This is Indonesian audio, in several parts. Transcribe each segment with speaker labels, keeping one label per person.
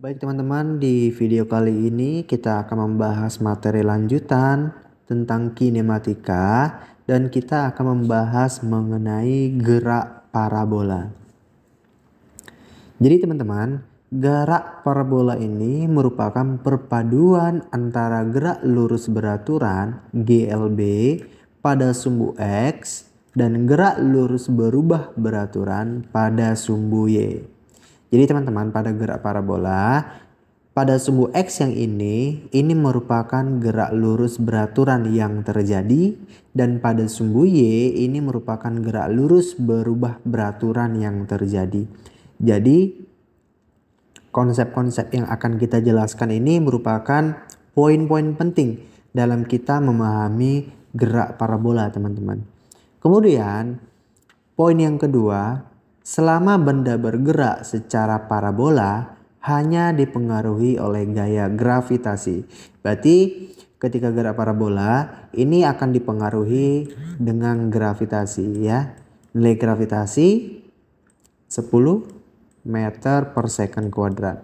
Speaker 1: Baik teman-teman, di video kali ini kita akan membahas materi lanjutan tentang kinematika dan kita akan membahas mengenai gerak parabola. Jadi teman-teman, gerak parabola ini merupakan perpaduan antara gerak lurus beraturan GLB pada sumbu X dan gerak lurus berubah beraturan pada sumbu Y. Jadi teman-teman, pada gerak parabola pada sumbu X yang ini merupakan gerak lurus beraturan yang terjadi, dan pada sumbu Y ini merupakan gerak lurus berubah beraturan yang terjadi. Jadi konsep-konsep yang akan kita jelaskan ini merupakan poin-poin penting dalam kita memahami gerak parabola, teman-teman. Kemudian poin yang kedua, selama benda bergerak secara parabola hanya dipengaruhi oleh gaya gravitasi. Berarti ketika gerak parabola ini akan dipengaruhi dengan gravitasi ya. Nilai gravitasi 10 meter per second kuadrat.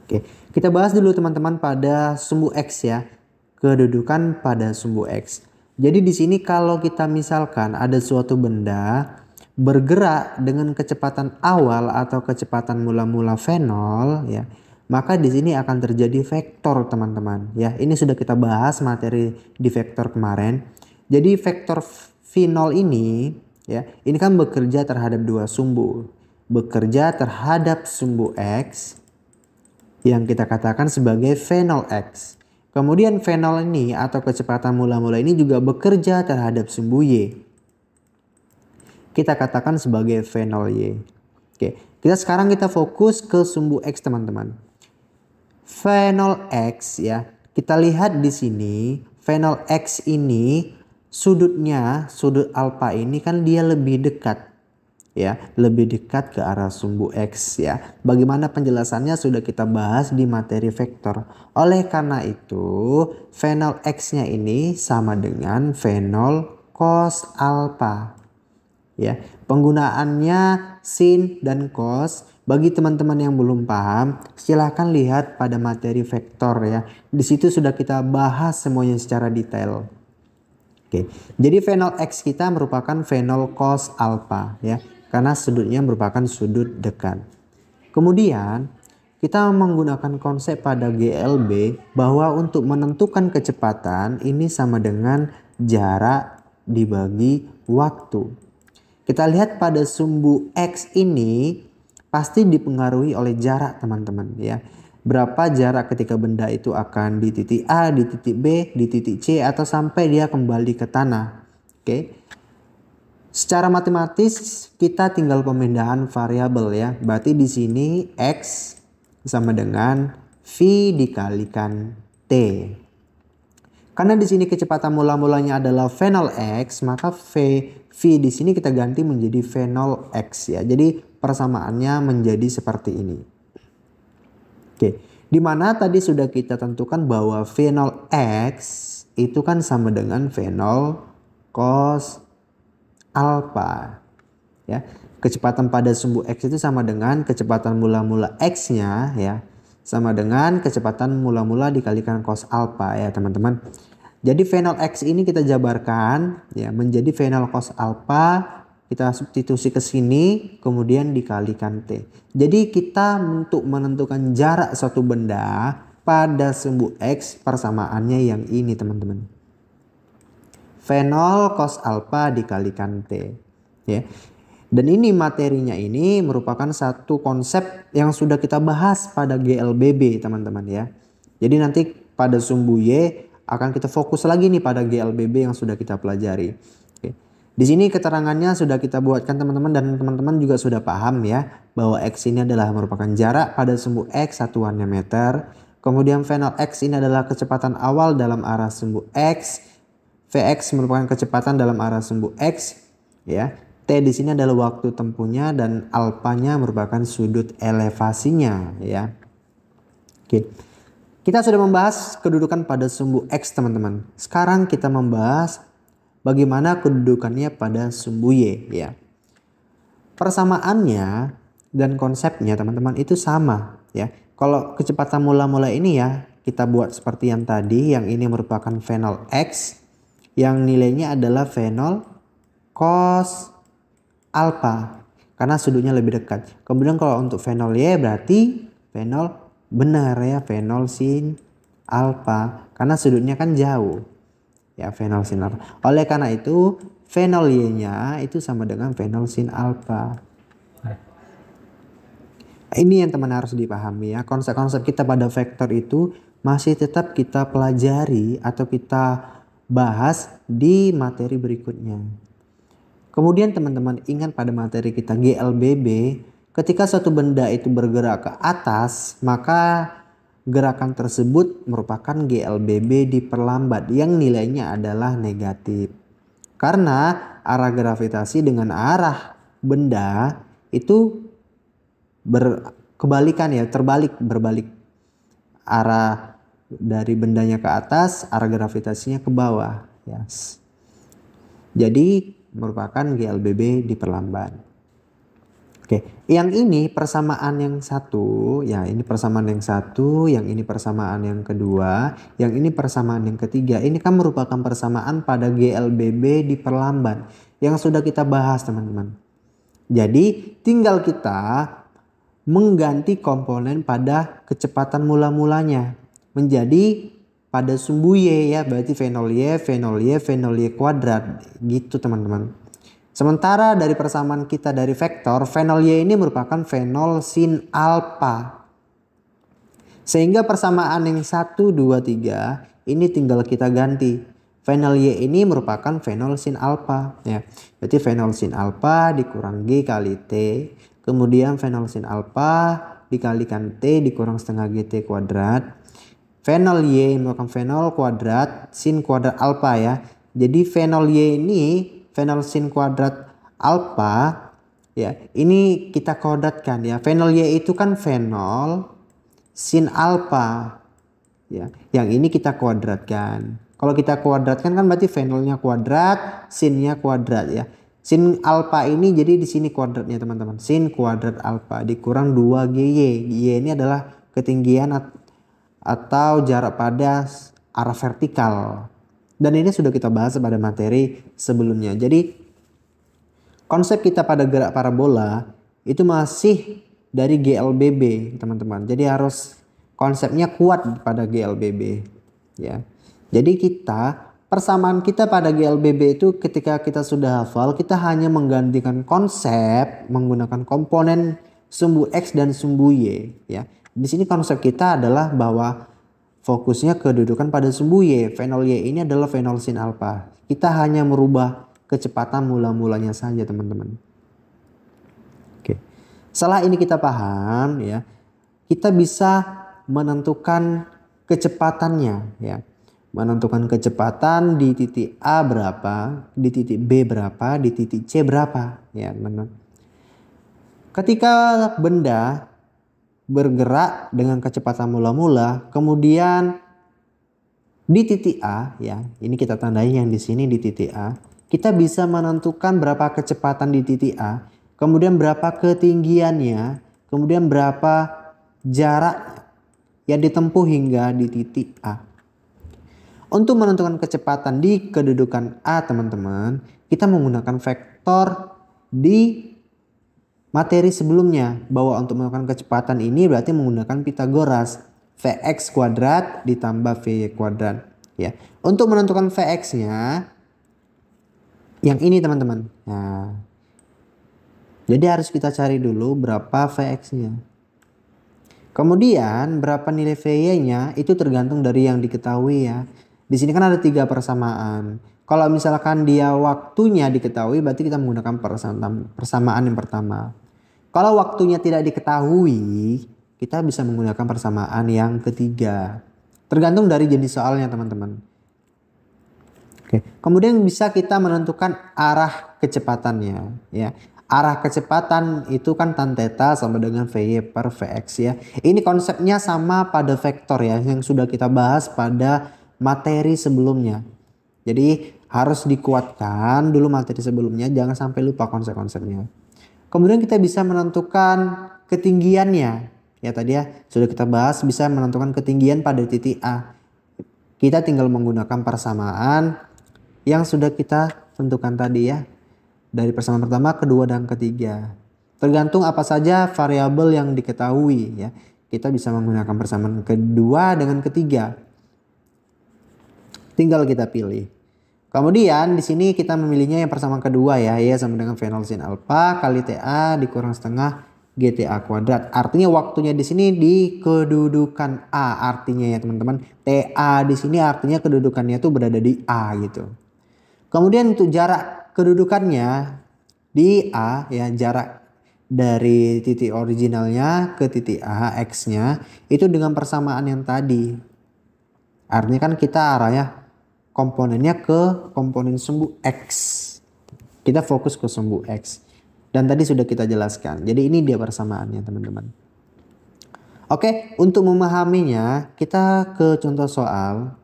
Speaker 1: Oke, kita bahas dulu teman-teman pada sumbu X ya. Kedudukan pada sumbu X. Jadi di sini kalau kita misalkan ada suatu benda bergerak dengan kecepatan awal atau kecepatan mula-mula V0 ya, maka di sini akan terjadi vektor, teman-teman ya. Ini sudah kita bahas materi di vektor kemarin. Jadi vektor V0 ini ya, ini kan bekerja terhadap dua sumbu. Bekerja terhadap sumbu X yang kita katakan sebagai V0X. Kemudian V0 ini atau kecepatan mula-mula ini juga bekerja terhadap sumbu Y. Kita katakan sebagai V0Y. Oke, sekarang kita fokus ke sumbu X, teman-teman. V0X ya. Kita lihat di sini V0X ini sudutnya, sudut alfa ini kan dia lebih dekat ya, lebih dekat ke arah sumbu X ya. Bagaimana penjelasannya sudah kita bahas di materi vektor. Oleh karena itu V0X-nya ini sama dengan V0 cos alfa. Ya, penggunaannya sin dan cos. Bagi teman-teman yang belum paham, silahkan lihat pada materi vektor ya. Di situ sudah kita bahas semuanya secara detail. Oke, jadi V0X kita merupakan V0 cos alfa ya, karena sudutnya merupakan sudut dekat. Kemudian kita menggunakan konsep pada GLB bahwa untuk menentukan kecepatan ini sama dengan jarak dibagi waktu. Kita lihat pada sumbu X ini pasti dipengaruhi oleh jarak, teman-teman ya. Berapa jarak ketika benda itu akan di titik A, di titik B, di titik C, atau sampai dia kembali ke tanah. Oke. Secara matematis kita tinggal pemindahan variabel ya. Berarti di sini X sama dengan V dikalikan T. Karena di sini kecepatan mula-mulanya adalah V0X, maka V di sini kita ganti menjadi V0X ya. Jadi persamaannya menjadi seperti ini. Oke, di mana tadi sudah kita tentukan bahwa V0X itu kan sama dengan V0 cos alfa. Ya, kecepatan pada sumbu X itu sama dengan kecepatan mula-mula X-nya ya, sama dengan kecepatan mula-mula dikalikan cos alfa ya, teman-teman. Jadi V0X ini kita jabarkan ya menjadi V0 cos alfa, kita substitusi ke sini kemudian dikalikan T. Jadi kita untuk menentukan jarak suatu benda pada sumbu X persamaannya yang ini, teman-teman. V0 cos alfa dikalikan T ya. Dan ini materinya ini merupakan satu konsep yang sudah kita bahas pada GLBB, teman-teman ya. Jadi nanti pada sumbu Y akan kita fokus lagi nih pada GLBB yang sudah kita pelajari. Oke. Di sini keterangannya sudah kita buatkan, teman-teman, dan teman-teman juga sudah paham ya bahwa X ini adalah merupakan jarak pada sumbu X, satuannya meter. Kemudian V0X ini adalah kecepatan awal dalam arah sumbu X. Vx merupakan kecepatan dalam arah sumbu X ya. T di sini adalah waktu tempuhnya dan alfanya merupakan sudut elevasinya ya. Oke. Kita sudah membahas kedudukan pada sumbu X, teman-teman. Sekarang kita membahas bagaimana kedudukannya pada sumbu Y ya. Persamaannya dan konsepnya, teman-teman, itu sama ya. Kalau kecepatan mula-mula ini ya kita buat seperti yang tadi, yang ini merupakan V0 X yang nilainya adalah V0 cos alpha karena sudutnya lebih dekat. Kemudian kalau untuk V0 Y berarti V0 benar ya, V0 sin alpha karena sudutnya kan jauh. Ya, V0 sin alpha. Oleh karena itu V0 Y-nya itu sama dengan V0 sin alpha. Ini yang teman harus dipahami ya. Konsep-konsep kita pada vektor itu masih tetap kita pelajari atau kita bahas di materi berikutnya. Kemudian teman-teman ingat pada materi kita GLBB, ketika suatu benda itu bergerak ke atas, maka gerakan tersebut merupakan GLBB diperlambat yang nilainya adalah negatif. Karena arah gravitasi dengan arah benda itu berkebalikan ya, berbalik. Arah dari bendanya ke atas, arah gravitasinya ke bawah. Yes. Jadi merupakan GLBB diperlambat. Oke, yang ini persamaan yang satu, ya ini persamaan yang satu, yang ini persamaan yang kedua, yang ini persamaan yang ketiga. Ini kan merupakan persamaan pada GLBB diperlambat yang sudah kita bahas teman-teman. Jadi tinggal kita mengganti komponen pada kecepatan mula-mulanya menjadi pada sumbu Y ya, berarti V0 Y kuadrat gitu teman-teman. Sementara dari persamaan kita dari vektor, V0 Y ini merupakan V0 sin alpha. Sehingga persamaan yang 1, 2, 3 ini tinggal kita ganti. V0 Y ini merupakan V0 sin alpha ya. Berarti V0 sin alpha dikurang G kali T. Kemudian V0 sin alpha dikalikan T dikurang setengah GT kuadrat. V0 Y merupakan V0 kuadrat sin kuadrat alpha ya. Jadi V0 Y ini V0 sin kuadrat alpha ya. Ini kita kuadratkan ya. V0 Y itu kan V0 sin alpha ya. Yang ini kita kuadratkan. Kalau kita kuadratkan kan berarti V0-nya kuadrat, sinnya kuadrat ya. Sin alpha ini jadi di sini kuadratnya teman-teman. Sin kuadrat alpha dikurang 2GY. Y ini adalah ketinggian atau jarak pada arah vertikal. Dan ini sudah kita bahas pada materi sebelumnya. Jadi konsep kita pada gerak parabola itu masih dari GLBB teman-teman. Jadi harus konsepnya kuat pada GLBB ya. Jadi persamaan kita pada GLBB itu ketika kita sudah hafal, kita hanya menggantikan konsep menggunakan komponen sumbu X dan sumbu Y ya. Di sini konsep kita adalah bahwa fokusnya kedudukan pada sumbu Y. V0 Y ini adalah V0 sin alpha. Kita hanya merubah kecepatan mula-mulanya saja teman-teman. Oke. Setelah ini kita paham ya, kita bisa menentukan kecepatannya ya. Menentukan kecepatan di titik A berapa, di titik B berapa, di titik C berapa ya teman-teman. Ketika benda bergerak dengan kecepatan mula-mula, kemudian di titik A ya, ini kita tandai yang di sini di titik A, kita bisa menentukan berapa kecepatan di titik A, kemudian berapa ketinggiannya, kemudian berapa jarak yang ditempuh hingga di titik A. Untuk menentukan kecepatan di kedudukan A teman-teman, kita menggunakan vektor di materi sebelumnya. Bahwa untuk menentukan kecepatan ini berarti menggunakan Pythagoras. Vx kuadrat ditambah Vy kuadrat. Ya. Untuk menentukan Vx-nya, yang ini teman-teman. Nah, jadi harus kita cari dulu berapa Vx-nya. Kemudian berapa nilai Vy-nya itu tergantung dari yang diketahui ya. Di sini kan ada 3 persamaan. Kalau misalkan dia waktunya diketahui berarti kita menggunakan persamaan yang pertama. Kalau waktunya tidak diketahui, kita bisa menggunakan persamaan yang ketiga. Tergantung dari jenis soalnya teman-teman. Oke. Kemudian bisa kita menentukan arah kecepatannya ya. Arah kecepatan itu kan tan theta sama dengan Vy per Vx ya. Ini konsepnya sama pada vektor ya yang sudah kita bahas pada materi sebelumnya. Jadi harus dikuatkan dulu materi sebelumnya, jangan sampai lupa konsep-konsepnya. Kemudian kita bisa menentukan ketinggiannya Ya tadi ya sudah kita bahas bisa menentukan ketinggian pada titik A. Kita tinggal menggunakan persamaan yang sudah kita tentukan tadi ya. Dari persamaan pertama, kedua, dan ketiga. Tergantung apa saja variabel yang diketahui ya. Kita bisa menggunakan persamaan kedua dengan ketiga. Tinggal kita pilih. Kemudian di sini kita memilihnya yang persamaan kedua ya, ya sama dengan fenol sin alfa kali TA dikurang setengah GTA kuadrat. Artinya waktunya di sini di kedudukan A. Artinya ya teman-teman, TA di sini artinya kedudukannya itu berada di A gitu. Kemudian untuk jarak kedudukannya di A ya, jarak dari titik originalnya ke titik A X-nya itu dengan persamaan yang tadi. Artinya kan kita arahnya komponennya ke komponen sumbu X. Kita fokus ke sumbu X. Dan tadi sudah kita jelaskan. Jadi ini dia persamaannya teman-teman. Oke, untuk memahaminya kita ke contoh soal.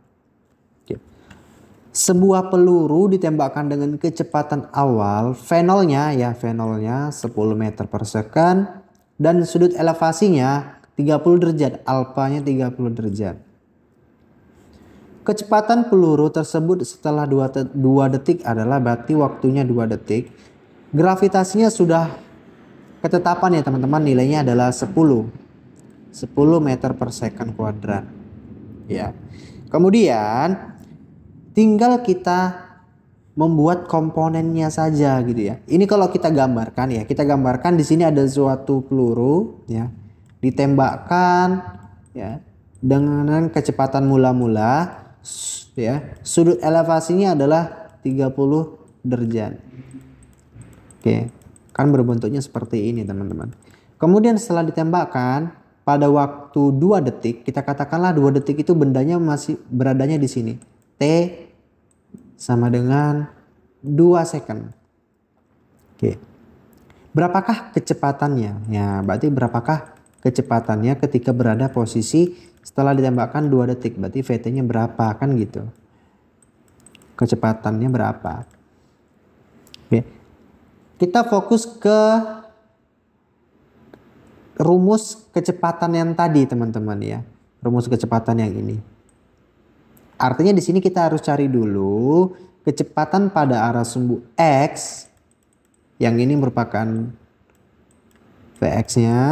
Speaker 1: Sebuah peluru ditembakkan dengan kecepatan awal, fenolnya 10 meter per second. Dan sudut elevasinya 30 derajat, alfanya 30 derajat. Kecepatan peluru tersebut setelah 2 detik adalah berarti waktunya 2 detik. Gravitasinya sudah ketetapan ya teman-teman, nilainya adalah 10 meter per second kuadrat. Ya. Kemudian tinggal kita membuat komponennya saja gitu ya. Ini kalau kita gambarkan ya, kita gambarkan di sini ada suatu peluru ya, ditembakkan ya dengan kecepatan mula-mula. Ya, sudut elevasinya adalah 30 derajat. Oke, kan berbentuknya seperti ini teman-teman. Kemudian setelah ditembakkan pada waktu 2 detik, kita katakanlah 2 detik itu bendanya masih beradanya di sini. T sama dengan 2 second. Oke. Berapakah kecepatannya? Ya, berarti berapakah kecepatannya ketika berada posisi setelah ditembakkan 2 detik, berarti VT-nya berapa kan gitu. Kecepatannya berapa. Oke. Kita fokus ke rumus kecepatan yang tadi teman-teman ya. Rumus kecepatan yang ini. Artinya di sini kita harus cari dulu kecepatan pada arah sumbu X. Yang ini merupakan Vx-nya.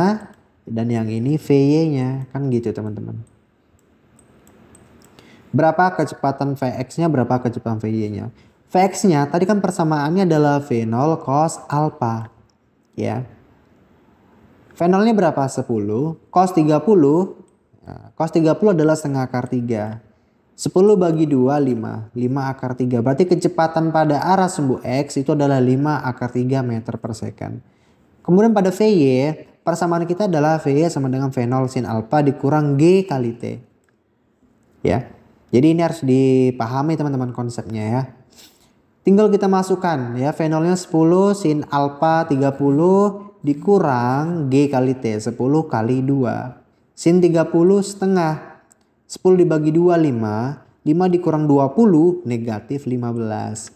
Speaker 1: Dan yang ini Vy-nya. Kan gitu teman-teman. Berapa kecepatan Vx-nya, berapa kecepatan Vy-nya. Vx-nya tadi kan persamaannya adalah V0 cos alpha. Ya. V0-nya berapa? 10. Cos 30. Nah, cos 30 adalah setengah akar 3. 10 bagi 2, 5. 5 akar 3. Berarti kecepatan pada arah sumbu X itu adalah 5 akar 3 meter per second. Kemudian pada Vy, persamaan kita adalah Vy sama dengan V0 sin alpha dikurang G kali T. Ya. Jadi ini harus dipahami teman-teman konsepnya ya. Tinggal kita masukkan ya, V0-nya 10 sin alpha 30 dikurang G kali T. 10 kali 2. Sin 30 setengah. 10 dibagi 2, 5. 5 dikurang 20, negatif 15.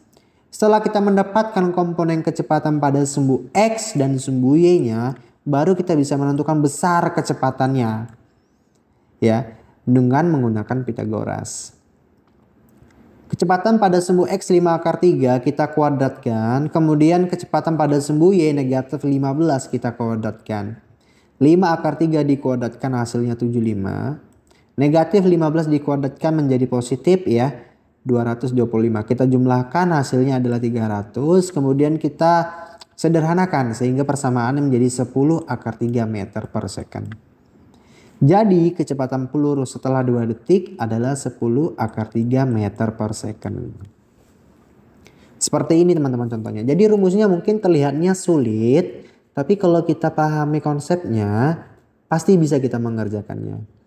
Speaker 1: Setelah kita mendapatkan komponen kecepatan pada sumbu X dan sumbu Y-nya, baru kita bisa menentukan besar kecepatannya. Ya, dengan menggunakan Pythagoras. Kecepatan pada sumbu X 5 akar 3 kita kuadratkan. Kemudian kecepatan pada sumbu Y negatif 15 kita kuadratkan. 5 akar 3 dikuadratkan hasilnya 75. Negatif 15 dikuadratkan menjadi positif ya 225. Kita jumlahkan hasilnya adalah 300. Kemudian kita sederhanakan sehingga persamaannya menjadi 10 akar 3 meter per second. Jadi kecepatan peluru setelah 2 detik adalah 10 akar 3 meter per second. Seperti ini teman-teman contohnya. Jadi rumusnya mungkin terlihatnya sulit. Tapi kalau kita pahami konsepnya pasti bisa kita mengerjakannya.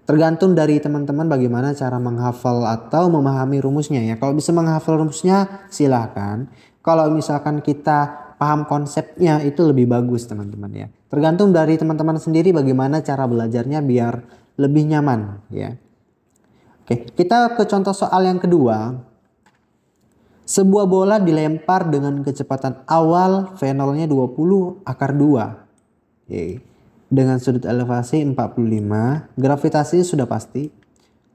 Speaker 1: Tergantung dari teman-teman bagaimana cara menghafal atau memahami rumusnya ya. Kalau bisa menghafal rumusnya silahkan. Kalau misalkan kita paham konsepnya itu lebih bagus teman-teman ya. Tergantung dari teman-teman sendiri bagaimana cara belajarnya biar lebih nyaman ya. Oke, kita ke contoh soal yang kedua. Sebuah bola dilempar dengan kecepatan awal V0-nya 20 akar 2. Oke. dengan sudut elevasi 45, gravitasinya sudah pasti.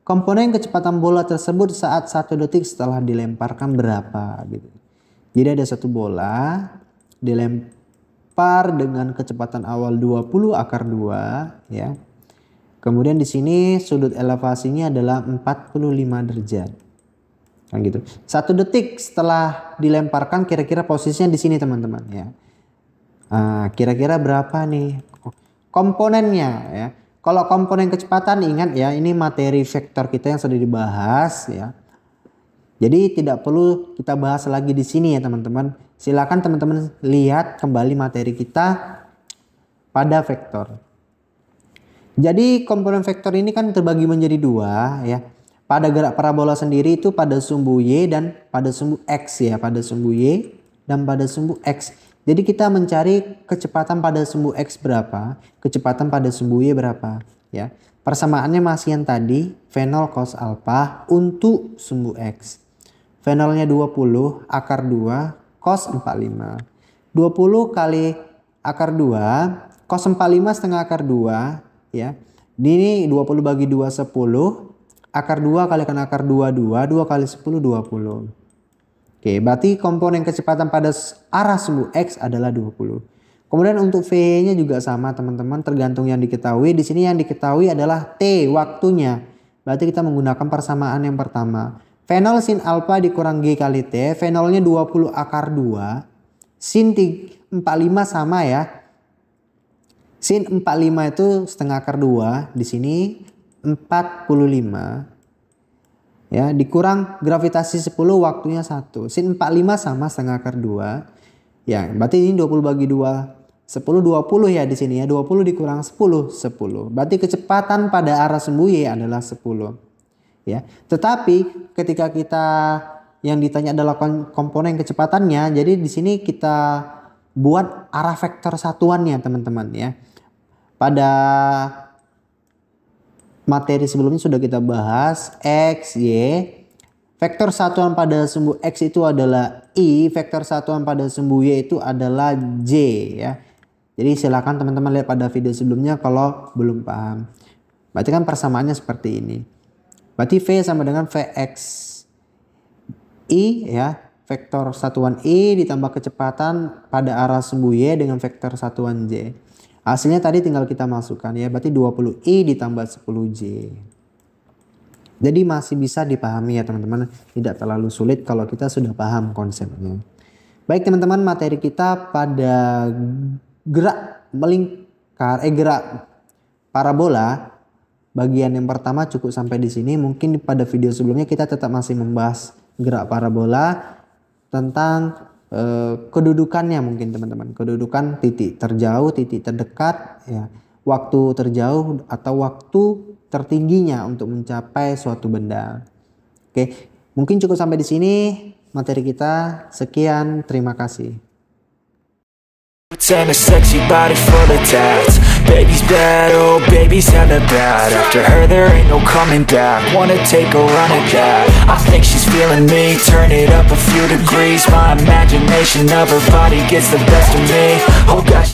Speaker 1: Komponen kecepatan bola tersebut saat 1 detik setelah dilemparkan berapa gitu. Jadi ada satu bola dilempar dengan kecepatan awal 20 akar 2 ya. Kemudian di sini sudut elevasinya adalah 45 derajat. Kan gitu. 1 detik setelah dilemparkan kira-kira posisinya di sini teman-teman ya. Kira-kira berapa nih komponennya ya. Kalau komponen kecepatan ingat ya, ini materi vektor kita yang sudah dibahas ya. Jadi tidak perlu kita bahas lagi di sini ya teman-teman. Silakan teman-teman lihat kembali materi kita pada vektor. Jadi komponen vektor ini kan terbagi menjadi 2 ya. Pada gerak parabola sendiri itu pada sumbu Y dan pada sumbu X ya. Pada sumbu Y dan pada sumbu X. Jadi kita mencari kecepatan pada sumbu X berapa, kecepatan pada sumbu Y berapa ya. Persamaannya masih yang tadi, V0 cos alpha untuk sumbu X. V0-nya 20 akar 2 cos 45. 20 kali akar 2 cos 45 setengah akar 2 ya. Ini 20 bagi 2 10. Akar 2 kalikan akar 2 2 kali 10 20. Oke, berarti komponen kecepatan pada arah sumbu X adalah 20. Kemudian untuk V-nya juga sama teman-teman, tergantung yang diketahui. Di sini yang diketahui adalah T waktunya. Berarti kita menggunakan persamaan yang pertama. V0 sin alpha dikurang G kali T. V0-nya 20 akar 2. Sin 45 sama ya. Sin 45 itu setengah akar 2. Di sini 45. Ya, dikurang gravitasi 10 waktunya 1. Sin 45 sama setengah akar 2. Ya, berarti ini 20 bagi 2 10 20 ya di sini ya. 20 dikurang 10 10. Berarti kecepatan pada arah sumbu Y adalah 10. Ya. Tetapi ketika kita yang ditanya adalah komponen kecepatannya, jadi di sini kita buat arah vektor satuannya teman-teman ya. Pada materi sebelumnya sudah kita bahas X, Y. Vektor satuan pada sumbu X itu adalah I. Vektor satuan pada sumbu Y itu adalah J ya. Jadi silakan teman-teman lihat pada video sebelumnya kalau belum paham. Berarti kan persamaannya seperti ini. Berarti V sama dengan Vx I ya. Vektor satuan I ditambah kecepatan pada arah sumbu Y dengan vektor satuan J. Hasilnya tadi tinggal kita masukkan ya, berarti 20I ditambah 10J. Jadi masih bisa dipahami ya teman-teman, tidak terlalu sulit kalau kita sudah paham konsepnya. Baik teman-teman, materi kita pada gerak melingkar, gerak parabola, bagian yang pertama cukup sampai di sini. Mungkin pada video sebelumnya kita tetap masih membahas gerak parabola tentang kedudukannya mungkin teman-teman, kedudukan titik terjauh, titik terdekat ya, waktu terjauh atau waktu tertingginya untuk mencapai suatu benda. Oke, mungkin cukup sampai di sini materi kita. Sekian, terima kasih.
Speaker 2: And a sexy body full of tats. Baby's bad, oh baby's hella bad. After her there ain't no coming back. Wanna take a run at that. I think she's feeling me. Turn it up a few degrees. My imagination of her body gets the best of me. Oh gosh.